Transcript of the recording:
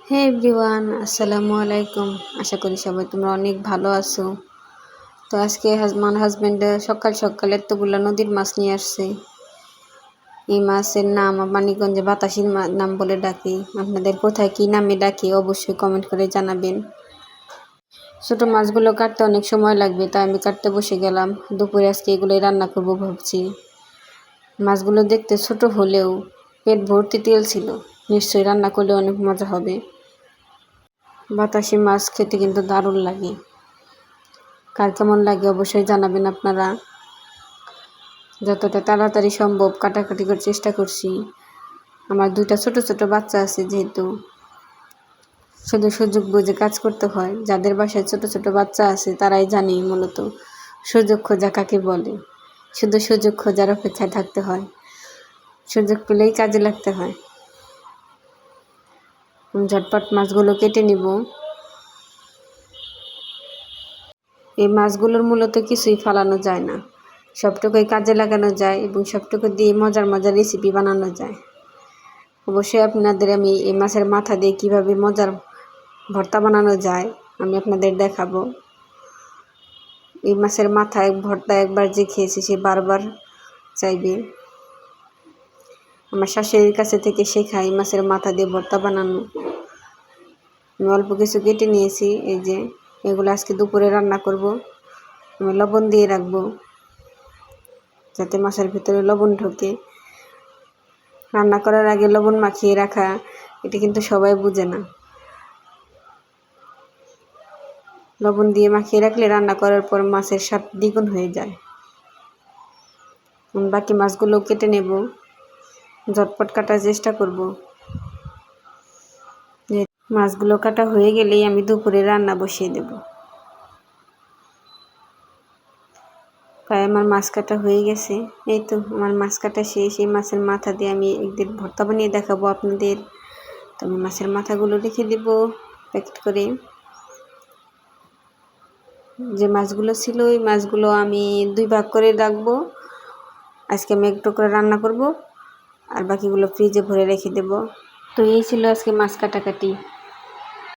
হে everyone, আসসালামু আলাইকুম। আশা করি সবাই তোমরা অনেক ভালো আছো। তো আজকে হাজব্যান্ড সকাল সকাল এতগুলো নদীর মাছ নিয়ে আসছে। এই মাছের নাম মানিকগঞ্জে বাতাসির নাম বলে ডাকি। আপনাদের কোথায় কি নামে ডাকি অবশ্যই কমেন্ট করে জানাবেন। ছোট মাছগুলো কাটতে অনেক সময় লাগবে, তাই আমি কাটতে বসে গেলাম। দুপুরে আজকে এগুলোই রান্না করব ভাবছি। মাছগুলো দেখতে ছোট হলেও পেট ভর্তি তেল ছিল, নিশ্চয়ই রান্না করলে অনেক মজা হবে। বাতাসি মাছ খেতে কিন্তু দারুণ লাগে। কার কেমন লাগে অবশ্যই জানাবেন আপনারা। যতটা তাড়াতাড়ি সম্ভব কাটাকাটি করার চেষ্টা করছি। আমার দুইটা ছোট ছোট বাচ্চা আছে, যেহেতু শুধু সুযোগ বুঝে কাজ করতে হয়। যাদের বাসায় ছোট ছোট বাচ্চা আছে তারাই জানে মূলত সুযোগ খোঁজা কাকে বলে। শুধু সুযোগ খোঁজার অপেক্ষায় থাকতে হয়, সুযোগ পেলেই কাজে লাগতে হয়। ঝটপট মাছগুলো কেটে নিব। এই মাছগুলোর মূলত কিছুই ফালানো যায় না, সবটুকুই কাজে লাগানো যায় এবং সবটুকু দিয়ে মজার মজার রেসিপি বানানো যায়। অবশ্যই আপনাদের আমি এই মাছের মাথা দিয়ে কিভাবে মজার ভর্তা বানানো যায় আমি আপনাদের দেখাবো। এই মাছের মাথায় ভর্তা একবার যে খেয়েছে সে বারবার চাইবে। আমার শাশুড়ির কাছে থেকে শেখা এই মাছের মাথা দিয়ে ভর্তা বানানো। আমি অল্প কিছু কেটে নিয়েছি, এই যে এগুলো আজকে দুপুরে রান্না করব। আমি লবণ দিয়ে রাখবো যাতে মাছের ভিতরে লবণ ঢোকে। রান্না করার আগে লবণ মাখিয়ে রাখা, এটা কিন্তু সবাই বুঝে না। লবণ দিয়ে মাখিয়ে রাখলে রান্না করার পর মাছের স্বাদ দ্বিগুণ হয়ে যায়। বাকি মাছগুলো কেটে নেব, ঝটপট কাটার চেষ্টা করব। মাছগুলো কাটা হয়ে গেলেই আমি দুপুরে রান্না বসিয়ে দেব। প্রায় আমার মাছ কাটা হয়ে গেছে। এই তো আমার মাছ কাটা শেষ। এই মাছের মাথা দিয়ে আমি একদিন ভর্তা বানিয়ে দেখাবো আপনাদের। তো আমি মাছের মাথাগুলো রেখে দেব প্যাকেট করে। যে মাছগুলো ছিল ওই মাছগুলো আমি 2 ভাগ করে রাখবো। আজকে আমি একটু করে রান্না করব আর বাকিগুলো ফ্রিজে ভরে রেখে দেব। তো এই ছিল আজকে মাছ কাটাকাটি।